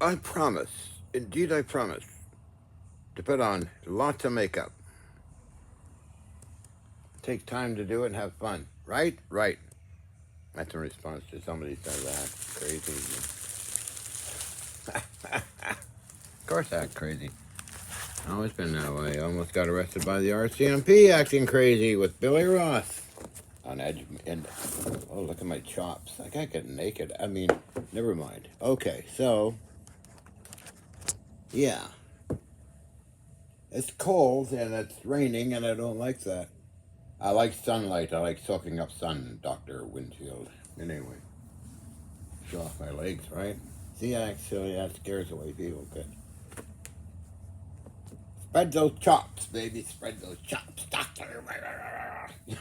I promise, indeed I promise, to put on lots of makeup. Take time to do it and have fun. Right? Right. That's a response to somebody said that. Crazy. Of course I act crazy. Always been that way. Almost got arrested by the RCMP acting crazy with Billy Ross on edge. And oh, look at my chops. I can't get naked. I mean, never mind. Okay, so yeah, it's cold and it's raining, and I don't like that. I like sunlight. I like soaking up sun, Doctor Winfield. Anyway, show off my legs, right? See, actually, that scares away people. Good. Spread those chops, baby. Spread those chops, Doctor.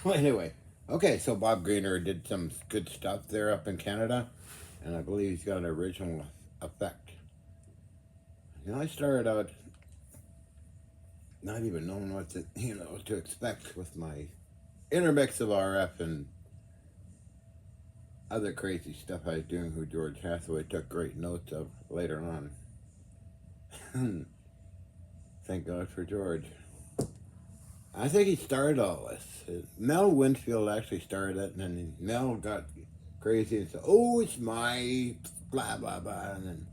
Anyway, okay, so Bob Greener did some good stuff there up in Canada, and I believe he's got an original effect. I started out not even knowing what to expect with my intermix of RF and other crazy stuff I was doing, who George Hathaway took great notes of later on. Thank God for George. I think he started all this. Mel Winfield actually started it, and then Mel got crazy and said, "Oh, it's my blah blah blah," and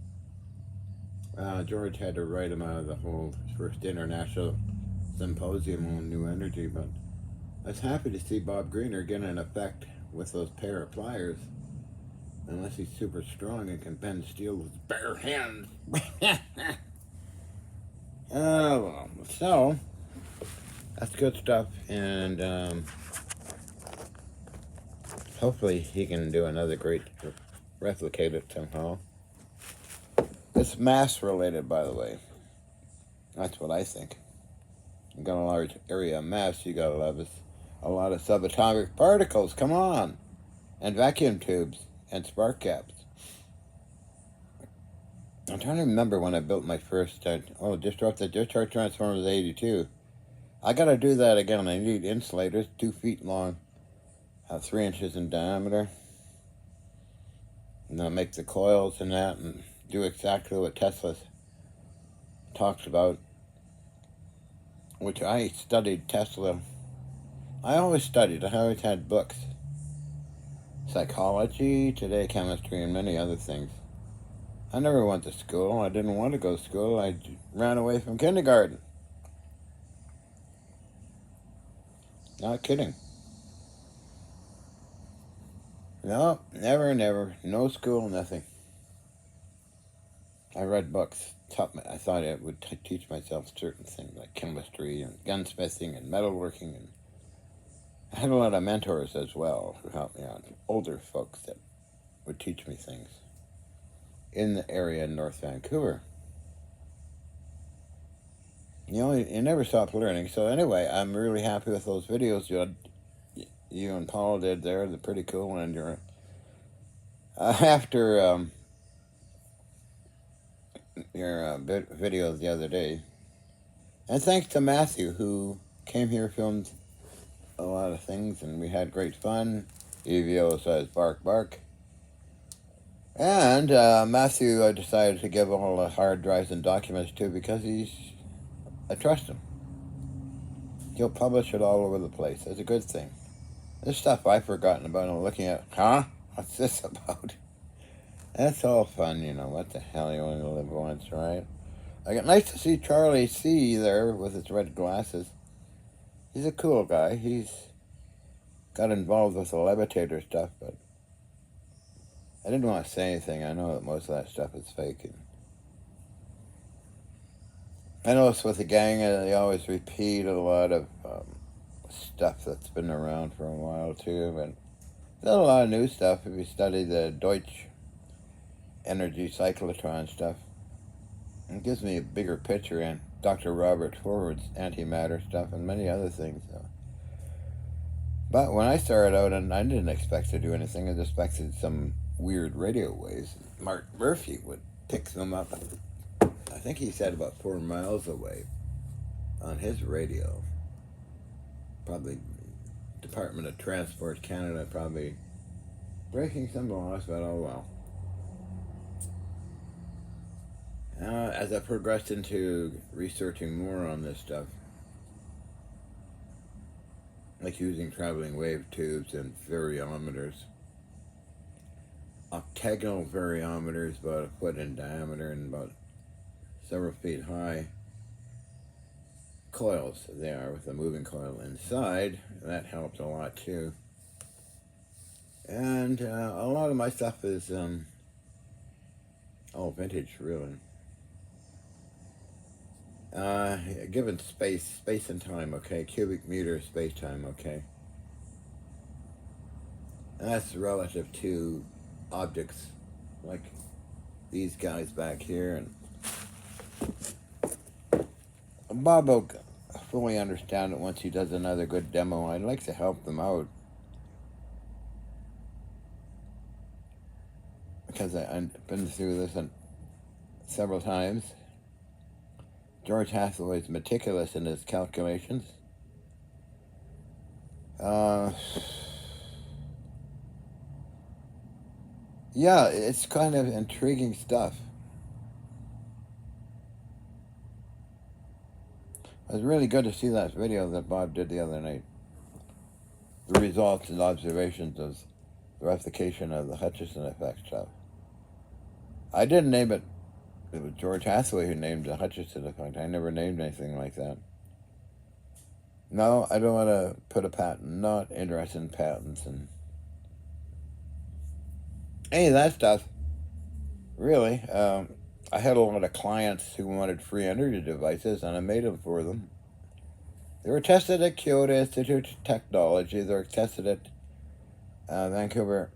then George had to write him out of the whole first international symposium on new energy. But I was happy to see Bob Greener get an effect with those pair of pliers. Unless he's super strong and can bend steel with bare hands. Well, so that's good stuff, and hopefully he can do another great replicate it somehow. It's mass related, by the way. That's what I think. You got a large area of mass, you got a lot of subatomic particles. Come on, and vacuum tubes and spark gaps. I'm trying to remember when I built my first. The discharge transformer was '82. I gotta do that again. I need insulators 2 feet long, 3 inches in diameter. And I'll make the coils and that and do exactly what Tesla talks about, which I studied Tesla. I always studied. I always had books. Psychology, today chemistry, and many other things. I never went to school. I didn't want to go to school. I ran away from kindergarten. Not kidding. No, never, never. No school, nothing. I read books. I thought I would teach myself certain things like chemistry and gunsmithing and metalworking. And I had a lot of mentors as well who helped me out. Older folks that would teach me things in the area in North Vancouver. You never stop learning. So anyway, I'm really happy with those videos you and Paul did there. They're pretty cool. And you're after your video the other day. And thanks to Matthew, who came here, filmed a lot of things, and we had great fun. EVO says bark, bark. And Matthew, I decided to give all the hard drives and documents to because I trust him. He'll publish it all over the place. That's a good thing. This stuff I've forgotten about. I'm looking at, what's this about? That's all fun, what the hell, you only live once, right? I got nice to see Charlie C there with his red glasses. He's a cool guy. He's got involved with the levitator stuff, but I didn't want to say anything. I know that most of that stuff is fake. And I notice with the gang, they always repeat a lot of stuff that's been around for a while, too, but there's a lot of new stuff if you study the Deutsch energy cyclotron stuff. It gives me a bigger picture, and Dr. Robert Forward's antimatter stuff and many other things. But when I started out, and I didn't expect to do anything, I just expected some weird radio waves. Mark Murphy would pick them up. I think he said about 4 miles away on his radio. Probably Department of Transport Canada, probably breaking some laws, but oh well. as I progressed into researching more on this stuff, like using traveling wave tubes and variometers, octagonal variometers about a foot in diameter and about several feet high, coils they are with a moving coil inside, that helped a lot too. And a lot of my stuff is all vintage, really. Given space and time, okay? Cubic meter space time, okay? And that's relative to objects like these guys back here. And Bob will fully understand it once he does another good demo. I'd like to help them out, because I've been through this several times. George Hathaway's meticulous in his calculations. Yeah, it's kind of intriguing stuff. It was really good to see that video that Bob did the other night. The results and observations of the replication of the Hutchison effect stuff. I didn't name it. It was George Hathaway who named the Hutchison effect. I never named anything like that. No, I don't want to put a patent. Not interested in patents and any of that stuff. Really. I had a lot of clients who wanted free energy devices, and I made them for them. They were tested at Kyoto Institute of Technology. They were tested at Vancouver,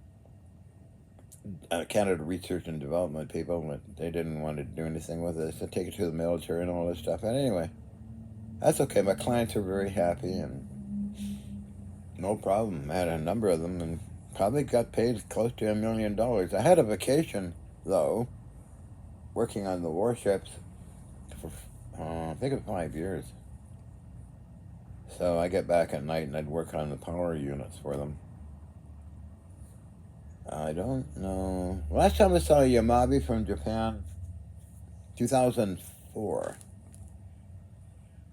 Canada Research and Development people, but they didn't want to do anything with it. So take it to the military and all this stuff. And anyway, that's okay. My clients are very happy, and no problem. I had a number of them, and probably got paid close to $1 million. I had a vacation, though, working on the warships for, I think it was 5 years. So I get back at night and I'd work on the power units for them. I don't know. Last time I saw Yamabe from Japan, 2004.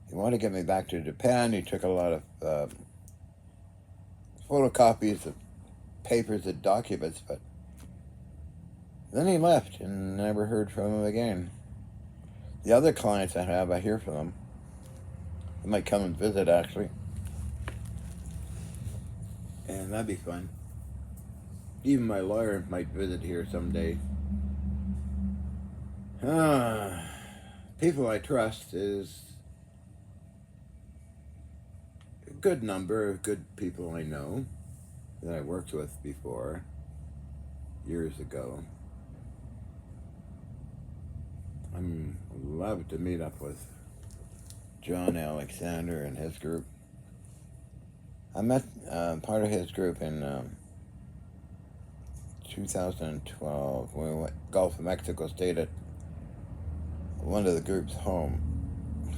He wanted to get me back to Japan. He took a lot of photocopies of papers and documents, but then he left and never heard from him again. The other clients I have, I hear from them. They might come and visit, actually. And that'd be fun. Even my lawyer might visit here someday. People I trust is a good number of good people I know that I worked with before, years ago. I'm love to meet up with John Alexander and his group. I met part of his group in 2012 when we went Gulf of Mexico, stayed at one of the group's home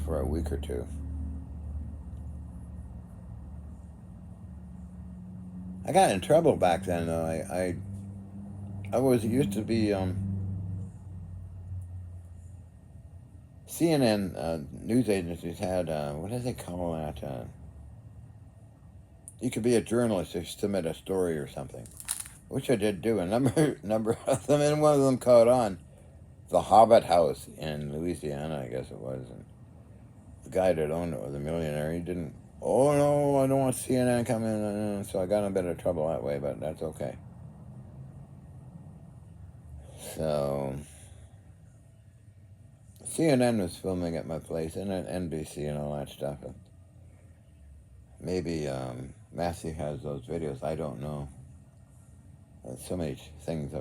for a week or two. I got in trouble back then, though. I was used to be CNN news agencies had what do they call that? You could be a journalist if you submit a story or something, which I did do a number of them, and one of them caught on. The Hobbit House in Louisiana, I guess it was, and the guy that owned it was a millionaire. He didn't. Oh no, I don't want CNN coming in, so I got in a bit of trouble that way, but that's okay. So CNN was filming at my place, and NBC and all that stuff. And maybe Matthew has those videos. I don't know. There's so many things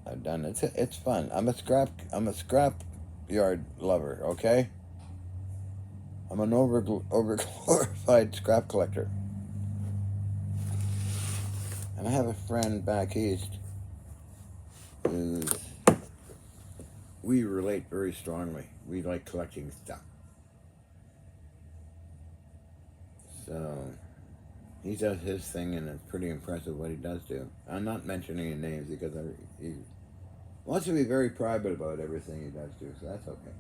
I've done. It's fun. I'm a scrap yard lover. Okay. I'm an overglorified scrap collector. And I have a friend back east who we relate very strongly. We like collecting stuff. So he does his thing, and it's pretty impressive what he does do. I'm not mentioning any names because he Wants to be very private about everything he does too, so that's okay.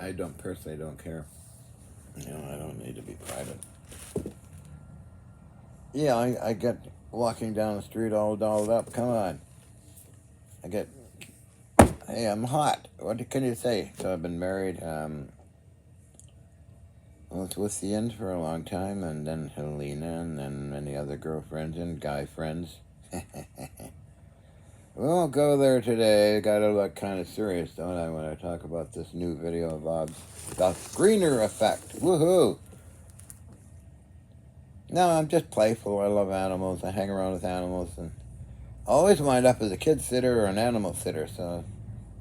I don't personally don't care. You know, I don't need to be private. Yeah, I get walking down the street all dolled up. Come on. I get, hey, I'm hot. What can you say? So I've been married, with the end for a long time, and then Helena, and then many other girlfriends and guy friends. We won't go there today. Gotta look kind of serious, don't I, when I talk about this new video of Bob's. The Greener Effect. Woohoo! No, I'm just playful. I love animals. I hang around with animals, and I always wind up as a kid sitter or an animal sitter, so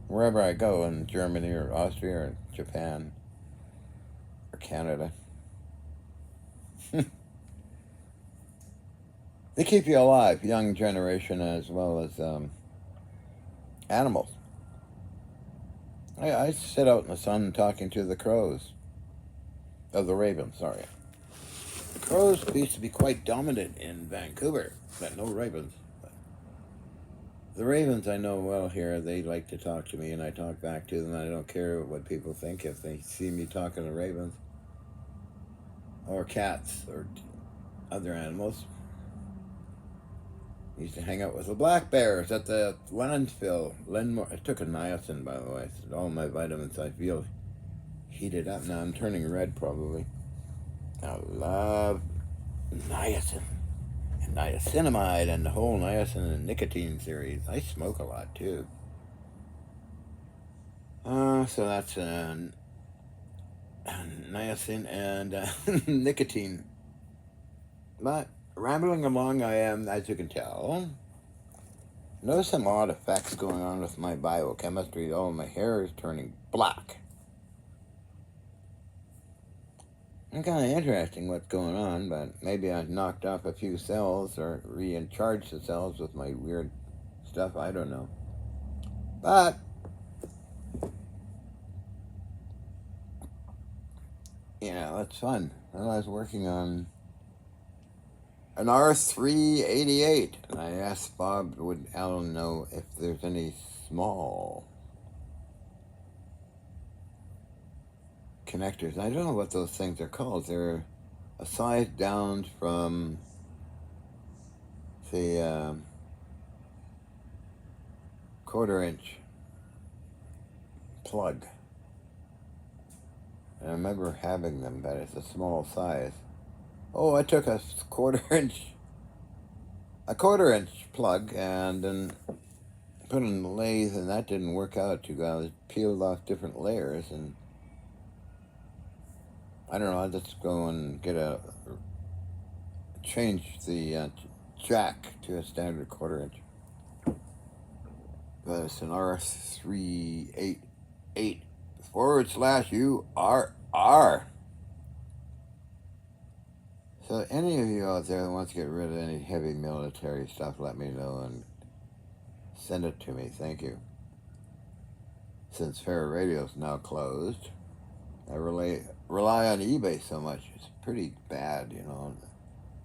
wherever I go, in Germany or Austria or Japan or Canada. They keep you alive, young generation as well as animals. I sit out in the sun talking to the crows. Oh, the ravens, sorry. The crows used to be quite dominant in Vancouver, but no ravens. The ravens I know well here, they like to talk to me and I talk back to them. I don't care what people think if they see me talking to ravens or cats or other animals. I used to hang out with the black bears at the landfill. I took a niacin, by the way. So all my vitamins I feel heated up. Now I'm turning red probably. I love niacin and niacinamide and the whole niacin and nicotine series. I smoke a lot too. So that's niacin and nicotine. But rambling along I am, as you can tell. Notice some odd effects going on with my biochemistry. Oh, my hair is turning black. It's kind of interesting what's going on, but maybe I knocked off a few cells or recharged the cells with my weird stuff. I don't know. But yeah, that's fun. Well, I was working on an R388, and I asked Bob, would Alan know if there's any small connectors? I don't know what those things are called. They're a size down from the quarter-inch plug. And I remember having them, but it's a small size. Oh, I took a quarter-inch plug and then put it in the lathe, and that didn't work out too well. It peeled off different layers, and I don't know. I'll just go and change the jack to a standard quarter-inch. But it's an R388/URR. So any of you out there that wants to get rid of any heavy military stuff, let me know and send it to me. Thank you. Since Fair Radio's now closed, I rely on eBay so much. It's pretty bad, you know.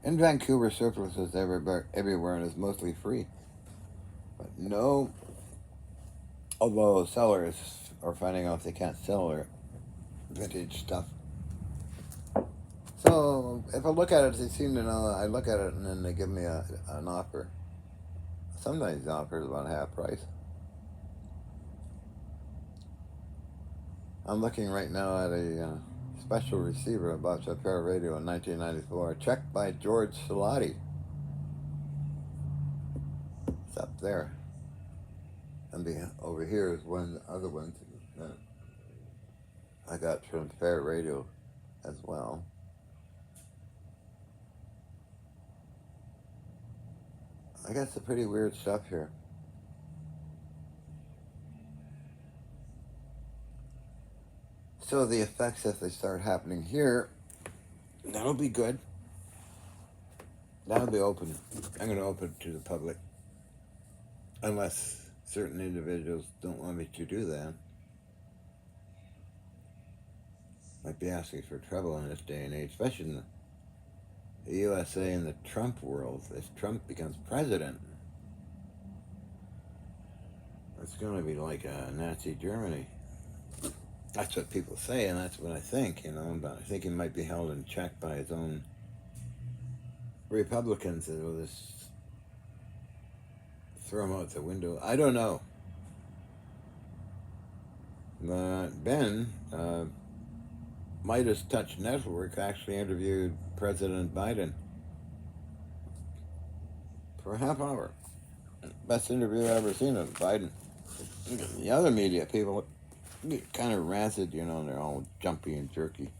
In Vancouver, surplus is everywhere and is mostly free. But no, although sellers are finding out they can't sell their vintage stuff. So if I look at it, they seem to know. I look at it and then they give me an offer. Sometimes the offer is about half price. I'm looking right now at a special receiver I bought for Fair Radio in 1994, checked by George Salati. It's up there. And over here is one of the other ones that I got from Fair Radio as well. I got some pretty weird stuff here. So the effects, if they start happening here, that'll be good. That'll be open. I'm going to open it to the public. Unless certain individuals don't want me to do that. Might be asking for trouble in this day and age, especially in the USA and the Trump world. If Trump becomes president, It's going to be like Nazi Germany. That's what people say, and that's what I think, but I think he might be held in check by his own Republicans that will just throw him out the window. I don't know. But Ben, Midas Touch Network actually interviewed President Biden for a half hour. Best interview I've ever seen of Biden. The other media people get kind of rancid, they're all jumpy and jerky.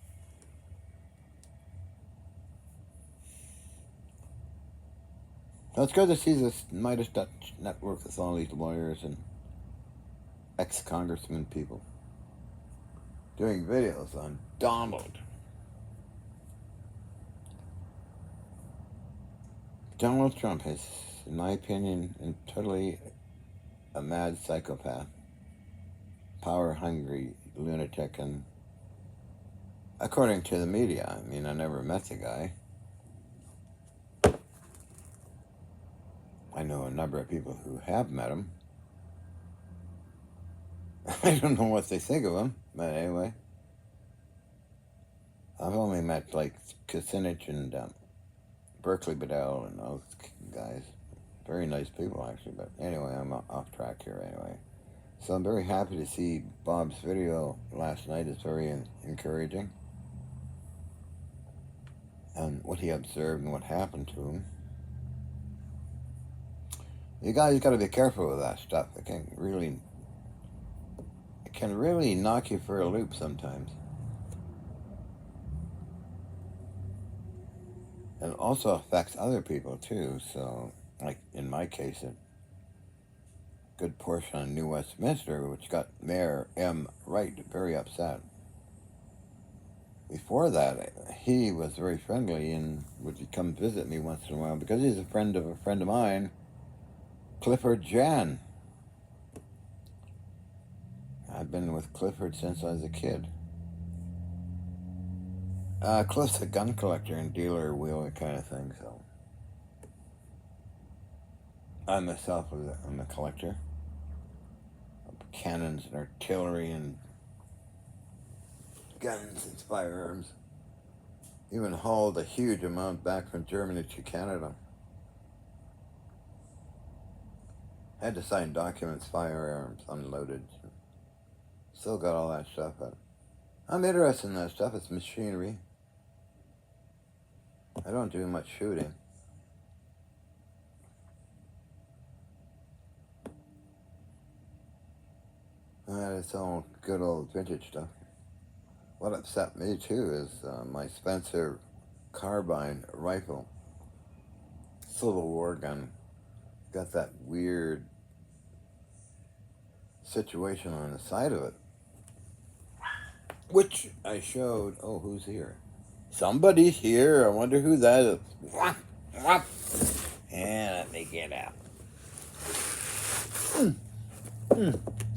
So it's good to see this Midas Touch Network with all these lawyers and ex-congressmen people doing videos on Donald. Donald Trump is, in my opinion, totally a mad psychopath, power-hungry lunatic, and according to the media, I never met the guy. I know a number of people who have met him. I don't know what they think of him, but anyway. I've only met, Kucinich and Berkeley Bedell and those guys. Very nice people, actually, but anyway, I'm off track here anyway. So I'm very happy to see Bob's video last night. It's very encouraging. And what he observed and what happened to him. You guys got to be careful with that stuff. It can really knock you for a loop sometimes. It also affects other people too. So, like in my case, a good portion of New Westminster, which got Mayor M. Wright very upset. Before that, he was very friendly and would come visit me once in a while because he's a friend of mine, Clifford Jan. I've been with Clifford since I was a kid. Cliff's a gun collector and dealer, wheeler kind of thing, so. I myself, I'm a collector of cannons and artillery and guns and firearms. Even hauled a huge amount back from Germany to Canada. Had to sign documents, firearms, unloaded. Still got all that stuff, but I'm interested in that stuff. It's machinery. I don't do much shooting. It's all good old vintage stuff. What upset me too is my Spencer carbine rifle, Civil War gun, got that weird situation on the side of it, which I showed. Oh, who's here? Somebody's here. I wonder who that is. And let me get out.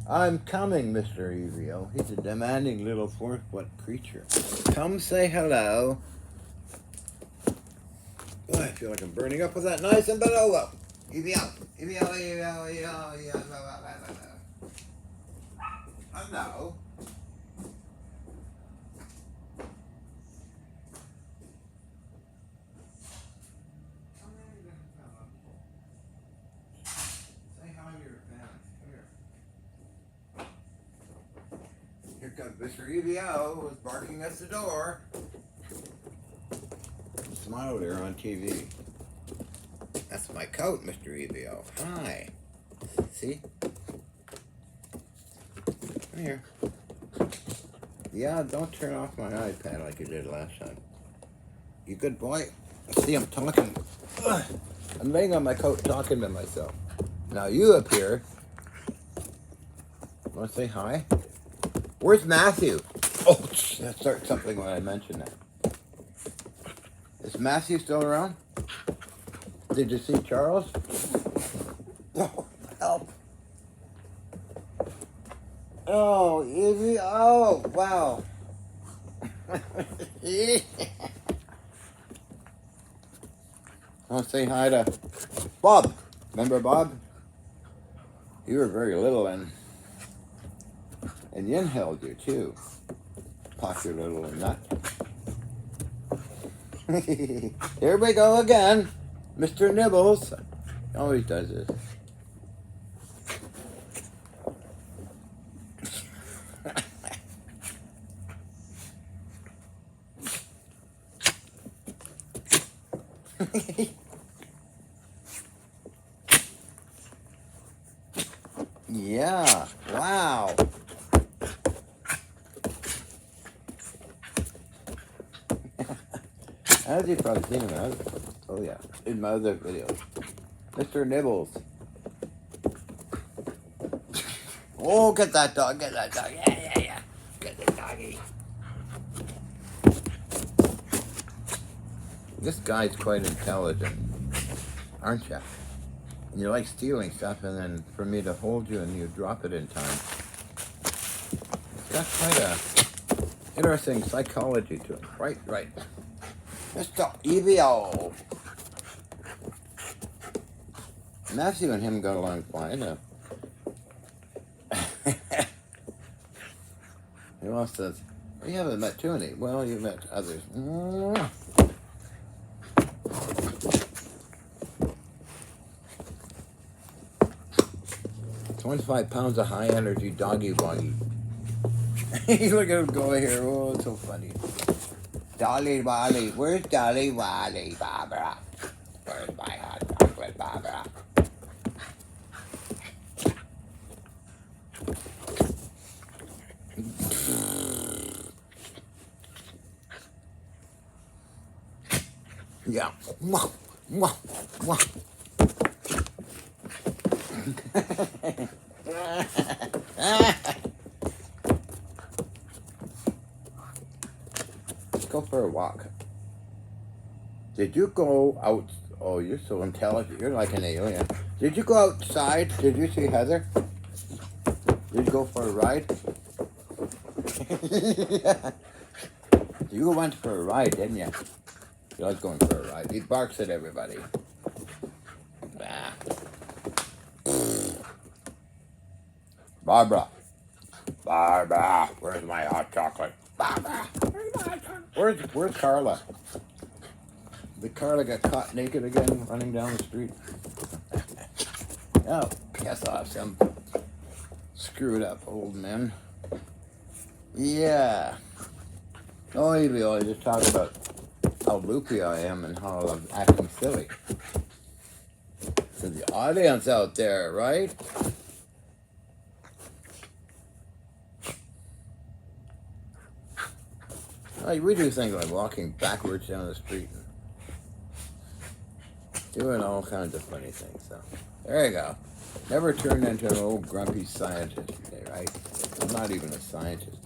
I'm coming, Mr. Evio. He's a demanding little 4-foot creature. Come say hello. Oh, I feel like I'm burning up with that nice and below. Evio. Hello. Here comes Mr. Evio, who's barking at the door. Smile there on TV. That's my coat, Mr. Evio. Hi. See? Come here. Yeah, don't turn off my iPad like you did last time. You good boy? See, I'm talking. I'm laying on my coat talking to myself. Now you up here. Want to say hi? Where's Matthew? Oh, that starts something when I mention that. Is Matthew still around? Did you see Charles? Oh, help. Oh, Evie. Oh, wow. I want to say hi to Bob. Remember Bob? You were very little and Yin held you too. Posh your little nut. Here we go again. Mr. Nibbles. He always does this. Yeah, wow. As you've probably seen in my other, oh yeah, in my other videos. Mr. Nibbles. Oh, get that dog, get that dog. Yeah. Get the doggy. This guy's quite intelligent, aren't you? And you like stealing stuff, and then for me to hold you and you drop it in time. It's got quite a interesting psychology to it. Right. Mr. EVO. Matthew and him got along fine. Who else says, you haven't met too many. Well, you've met others. 25 pounds of high energy doggy woggy. Look at him go here. Oh, it's so funny. Dolly Wally. Where's Dolly Wally, Barbara? Where's my hot chocolate, Barbara? Yeah. Mwah, mwah, mwah. Let's go for a walk. Did you go out? Oh, you're so intelligent. You're like an alien. Did you go outside? Did you see Heather? Did you go for a ride? Yeah. You went for a ride, didn't you? You like going for a ride. He barks at everybody. Bah. Barbara, where's my hot chocolate? Barbara, where's my hot chocolate? Where's Carla? Did Carla get caught naked again running down the street? Oh, piss off, some screwed up old men. Yeah. Oh, you always just talk about how loopy I am and how I'm acting silly. To the audience out there, right? Like, we do things like walking backwards down the street and doing all kinds of funny things. So, there you go. Never turn into an old grumpy scientist today, right? I'm not even a scientist.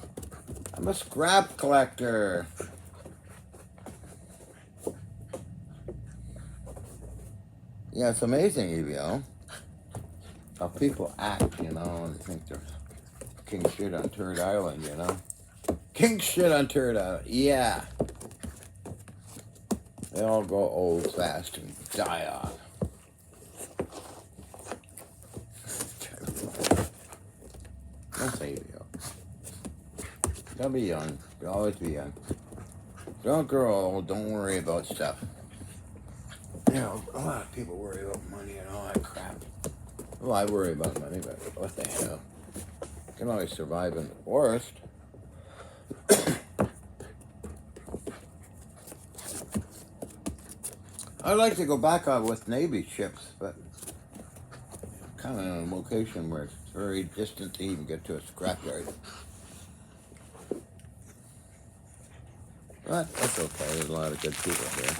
I'm a scrap collector. Yeah, it's amazing, EVO, how people act, you know, and think they're king shit on Turd Island, you know? King shit on Turd Island, yeah. They all go old fast and die off. Don't say EVO. Don't be young. You'll always be young. Don't grow old. Don't worry about stuff. You know, a lot of people worry about money and all that crap. Well, I worry about money, but what the hell? I can always survive in the forest. I'd like to go back on with Navy ships, but kind of in a location where it's very distant to even get to a scrapyard. But that's okay. There's a lot of good people here.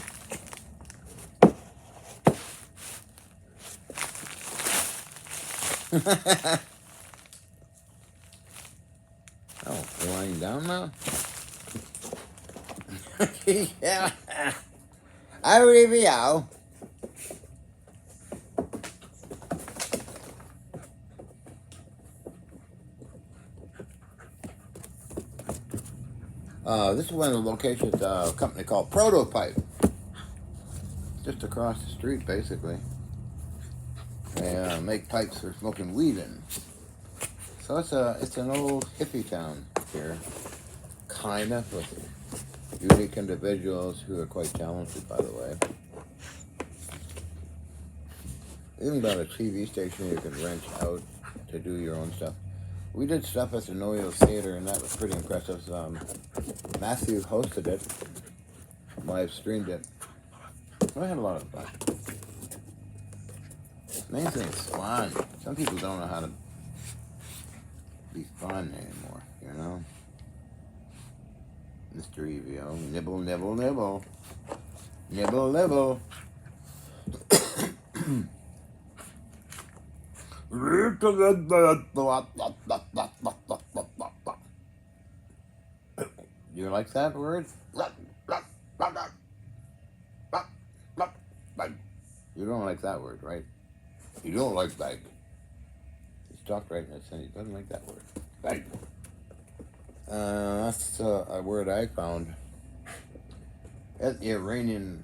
Oh, you're lying down now? Yeah. I believe you. This is one of the locations, a company called Prototype. Just across the street, basically. And make pipes for smoking weed in. So it's an old hippie town here, kind of, with unique individuals who are quite talented, by the way. Even got a TV station you can rent out to do your own stuff. We did stuff at the Noyo Theater, and that was pretty impressive. Matthew hosted it, live streamed it. I had a lot of fun. Main thing is fun. Some people don't know how to be fun anymore, you know? Mr. Evio, nibble, nibble, nibble. Nibble, nibble. You like that word? You don't like that word, right? You don't like bag. He's talked right in the sentence. He doesn't like that word. Bag. That's a word I found at the Iranian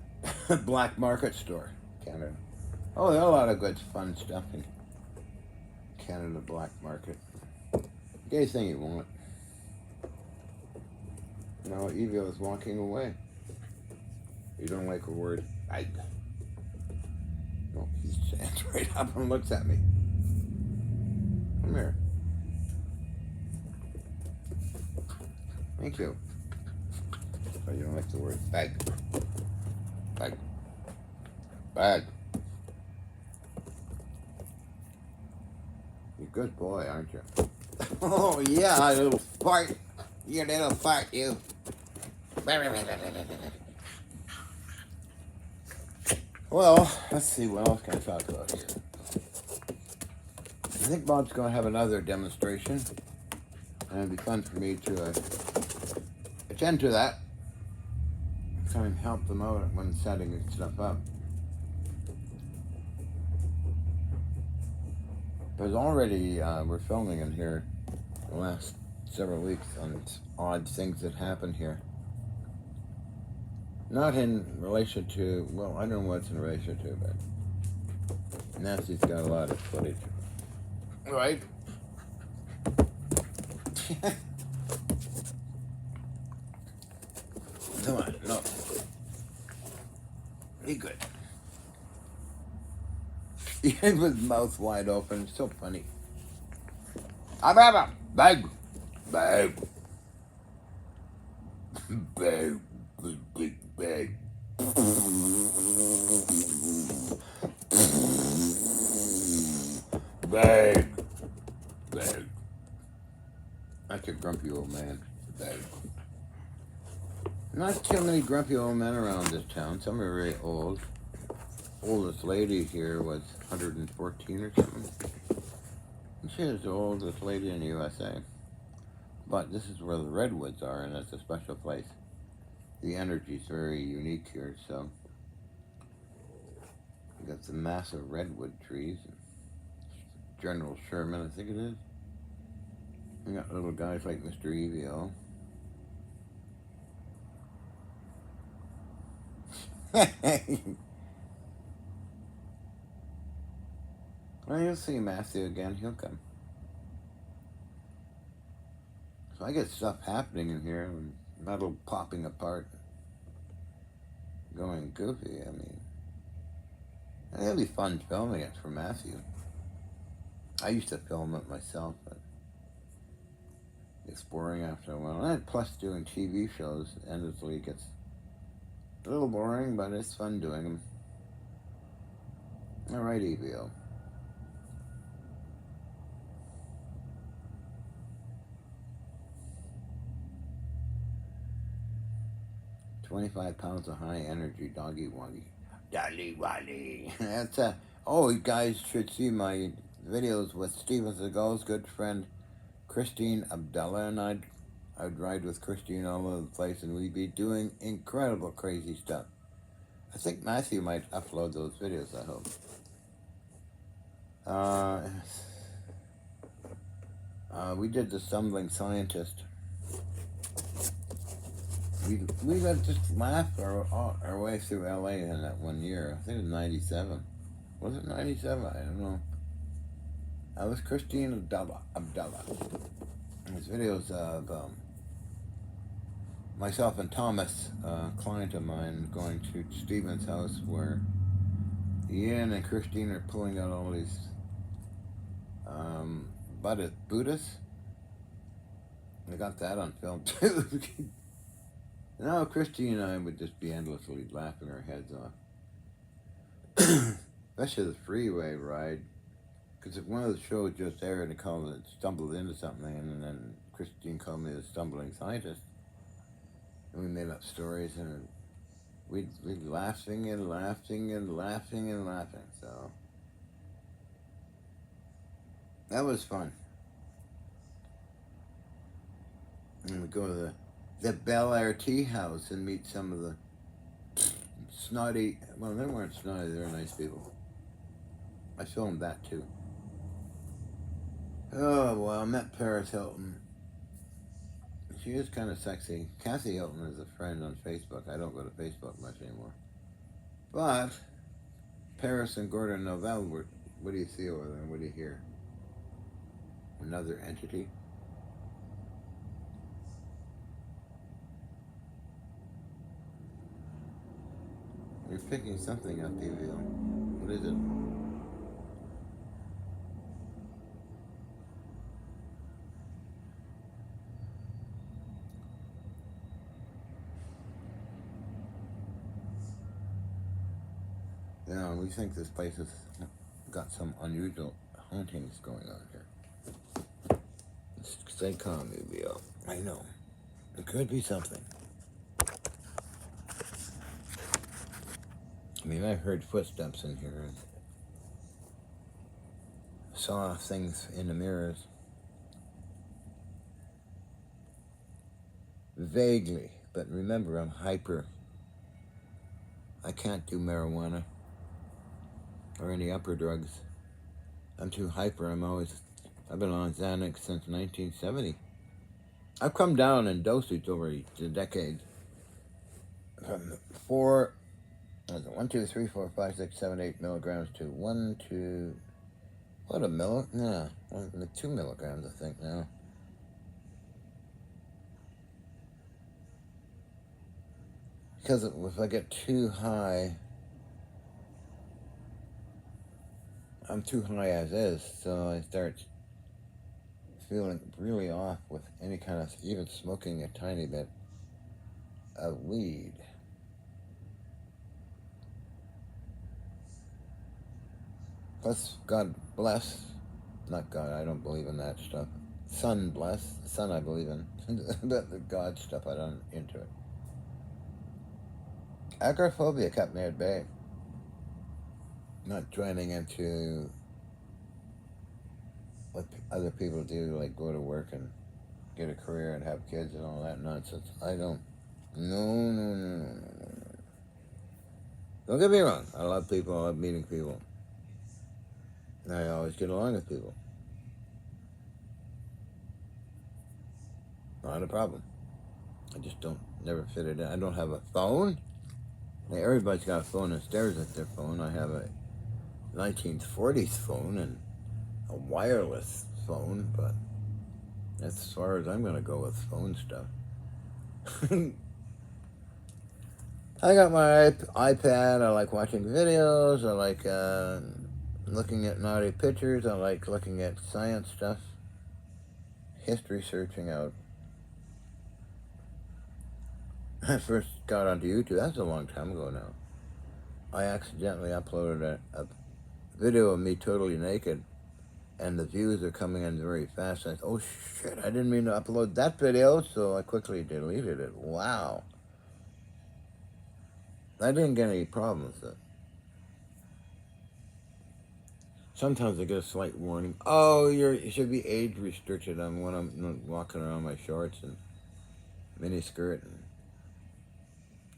black market store, Canada. Oh, there are a lot of good fun stuff in Canada black market. Anything you want. No, Evio is walking away. You don't like a word? I. No, he stands right up and looks at me. Come here. Thank you. Oh, you don't like the word bag. Bag. Bag. You're a good boy, aren't you? Oh, yeah, little fart. You little fart, you. Well, let's see, what else can I talk about here? I think Bob's going to have another demonstration, and it'd be fun for me to attend to that. Try and help them out when setting stuff up. There's already, we're filming in here the last several weeks on odd things that happen here. Not in relation to, well, I don't know what it's in relation to, but Nancy's got a lot of footage. Right? Come on, no. Be good. He had his mouth wide open, it's so funny. Bag, bag, bag, big bag. Bag, bag. That's a grumpy old man. Bag. Not too many grumpy old men around this town. Some are very old. Oldest lady here was 114 or something. She is the oldest lady in the USA. But this is where the redwoods are, and it's a special place. The energy is very unique here, so we got some massive redwood trees. General Sherman, I think it is. We got little guys like Mr. Evio. Well, you'll see Matthew again. He'll come. So I get stuff happening in here, and metal popping apart, going goofy. I mean, it'll be fun filming it for Matthew. I used to film it myself, but it's boring after a while. And plus, doing TV shows endlessly gets a little boring, but it's fun doing them. All right, Evio. 25 pounds of high energy doggy woggy. Dolly Wally. That's oh, you guys should see my videos with Steven Seagal's good friend Christine Abdullah, and I'd ride with Christine all over the place, and we'd be doing incredible crazy stuff. I think Matthew might upload those videos, I hope. We did the Stumbling Scientist. We got just laughed our way through LA in that one year. I think it was 97. Was it 97? I don't know. I was Christine Abdullah. There's videos of myself and Thomas, a client of mine, going to Stephen's house where Ian and Christine are pulling out all these Buddhists. I got that on film too. Now Christine and I would just be endlessly laughing our heads off. Especially the freeway ride. Because if one of the shows just aired and called it stumbled into something, and then Christine called me a stumbling scientist, and we made up stories, and we'd laughing and laughing and laughing and laughing. So that was fun. And we'd go to the Bel Air Tea House and meet some of the snotty, well, they weren't snotty, they were nice people. I filmed that too. Oh, well, I met Paris Hilton. She is kind of sexy. Kathy Hilton is a friend on Facebook. I don't go to Facebook much anymore. But Paris and Gordon Novell, what do you see over there? What do you hear? Another entity? You're picking something up, Evil. What is it? Yeah, we think this place has got some unusual hauntings going on here. Stay calm, Evil. I know. It could be something. I mean, I heard footsteps in here. Saw things in the mirrors. Vaguely, but remember, I'm hyper. I can't do marijuana or any upper drugs. I'm too hyper. I've been on Xanax since 1970. I've come down in dosage over the decades. From 1, 2, 3, 4, 5, 6, 7, 8 milligrams to 1, 2, what a milli? Yeah, 2 milligrams, I think now. Because if I get too high, I'm too high as is, so I start feeling really off with any kind of, even smoking a tiny bit of weed. Plus, God bless, not God, I don't believe in that stuff. Sun bless, sun I believe in, but the God stuff, I don't into it. Agoraphobia kept me at bay. Not joining into what other people do, like go to work and get a career and have kids and all that nonsense. I don't. No. Don't get me wrong. I love people. I love meeting people. And I always get along with people. Not a problem. I just don't never fit it in. I don't have a phone. Everybody's got a phone and stares at their phone. I have a 1940s phone and a wireless phone, but that's as far as I'm going to go with phone stuff. I got my iPad. I like watching videos. I like looking at naughty pictures. I like looking at science stuff. History searching out. I first got onto YouTube. That's a long time ago now. I accidentally uploaded a video of me totally naked, and the views are coming in very fast. I thought, oh shit, I didn't mean to upload that video, so I quickly deleted it. Wow. I didn't get any problems with it. Sometimes I get a slight warning. Oh, you should be age restricted on when I'm walking around my shorts and mini skirt and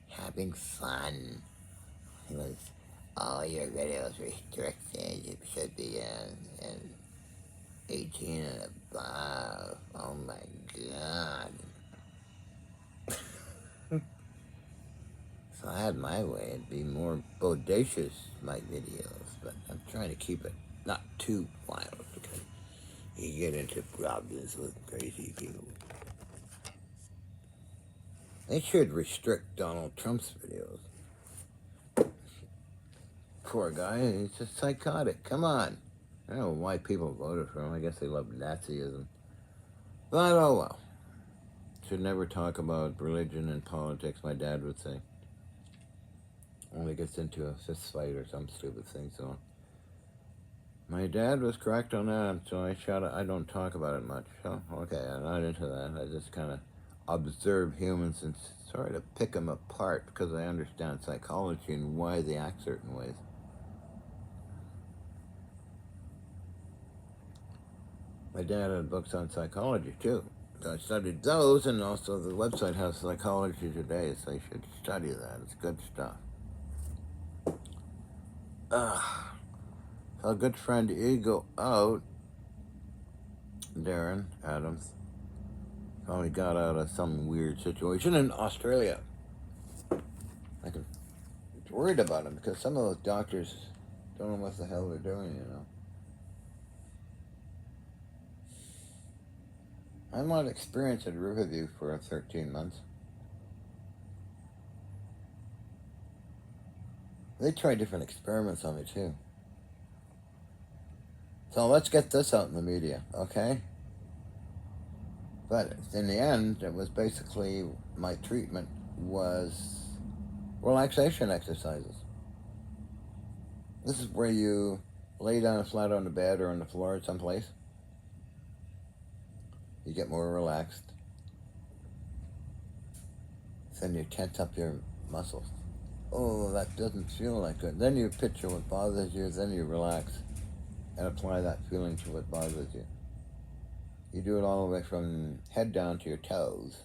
having fun. It was, all your videos restricted. You should be 18 and above. Oh my God. If I had my way, it'd be more bodacious, my videos, but I'm trying to keep it not too wild because You get into problems with crazy people. They should restrict Donald Trump's videos. Poor guy, he's just psychotic. Come on. I don't know why people voted for him. I guess they love Nazism. But oh well. Should never talk about religion and politics, my dad would say. Only gets into a fist fight or some stupid thing, so. My dad was correct on that, so I don't talk about it much. So, okay, I'm not into that. I just kind of observe humans and sort of pick them apart because I understand psychology and why they act certain ways. My dad had books on psychology too. So I studied those, and also the website has Psychology Today, so you should study that. It's good stuff. So a good friend Eagle out, Darren Adams, probably got out of some weird situation in Australia. I was worried about him because some of those doctors don't know what the hell they're doing, you know. I'm not experienced at Riverview for 13 months. They try different experiments on me too. So let's get this out in the media, okay? But in the end, it was basically my treatment was relaxation exercises. This is where you lay down flat on the bed or on the floor someplace. You get more relaxed. Then you tense up your muscles. Oh, that doesn't feel like good. Then you picture what bothers you, then you relax and apply that feeling to what bothers you. You do it all the way from head down to your toes.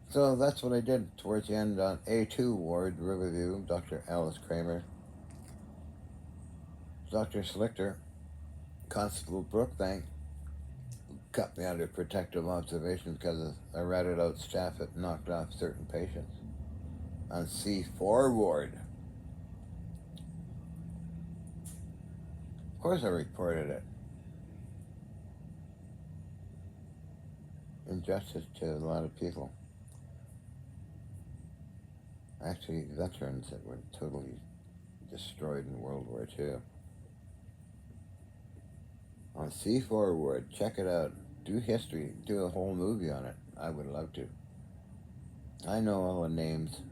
So that's what I did towards the end on A2 ward, Riverview, Dr. Alice Kramer, Dr. Slichter, Constable Brookbank cut me under protective observation because I ratted out staff that knocked off certain patients on C4 ward. Of course I reported it. Injustice to a lot of people. Actually, veterans that were totally destroyed in World War II. On C4 ward, check it out. Do history, do a whole movie on it. I would love to. I know all the names.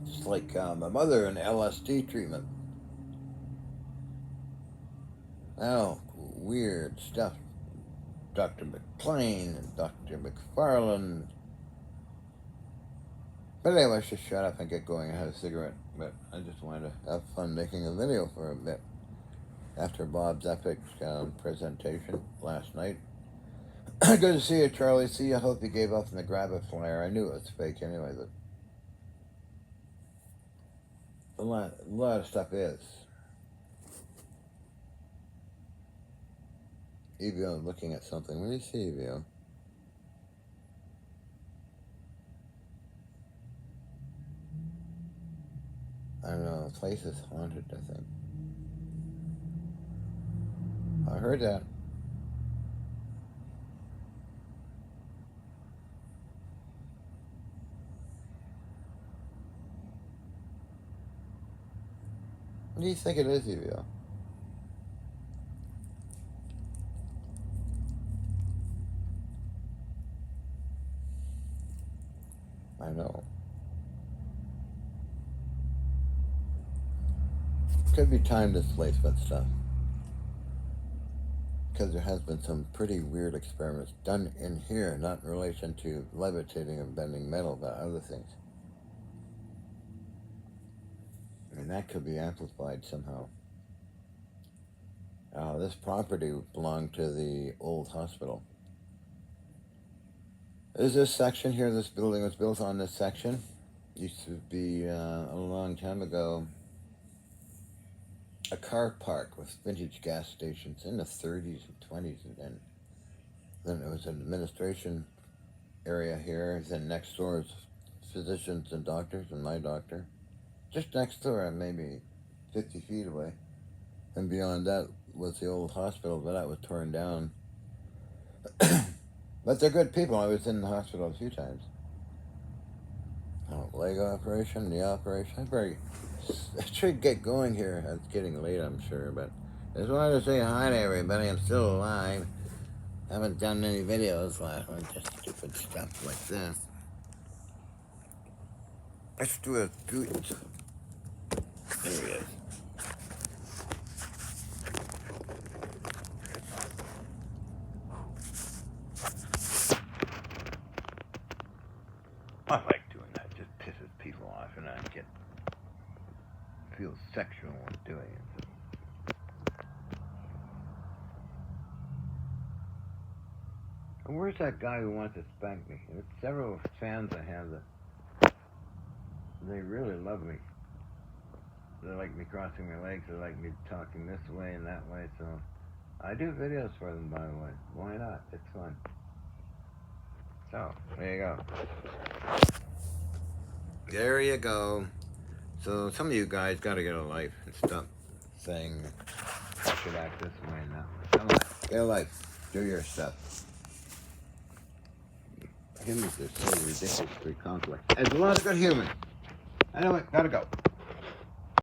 Just like my mother in LSD treatment. Oh, weird stuff. Dr. McLean and Dr. McFarland. But anyway, I should shut up and get going and have a cigarette. But I just wanted to have fun making a video for a bit. After Bob's epic presentation last night. Good to see you, Charlie. See you. I hope you gave up on the grab a flyer. I knew it was fake anyway, but a lot of stuff is. Evio looking at something. What do you see, Evio? I don't know. The place is haunted, I think. I heard that. What do you think it is, Evio? I know. Could be time displacement stuff. Because there has been some pretty weird experiments done in here, not in relation to levitating and bending metal, but other things. And that could be amplified somehow. This property belonged to the old hospital. There's this section here. This building was built on this section. Used to be, a long time ago, a car park with vintage gas stations in the 30s and 20s. And then there was an administration area here. Then next door is physicians and doctors and my doctor. Just next door, maybe 50 feet away. And beyond that was the old hospital, but that was torn down. But they're good people. I was in the hospital a few times. Oh, leg operation, knee operation. I should get going here. It's getting late, I'm sure, but I just wanted to say hi to everybody. I'm still alive. Haven't done any videos last one, just stupid stuff like this. Let's do a good. There he is. I like doing that. It just pisses people off, and I feel sexual when doing it. And where's that guy who wants to spank me? There's several fans I have that they really love me. They like me crossing my legs. They like me talking this way and that way. So I do videos for them, by the way. Why not? It's fun. So there you go. There you go. So some of you guys got to get a life and stop saying I should act this way and that way. Come on, get a life. Do your stuff. Humans are so ridiculously complex. There's a lot of good humans. Anyway, gotta go.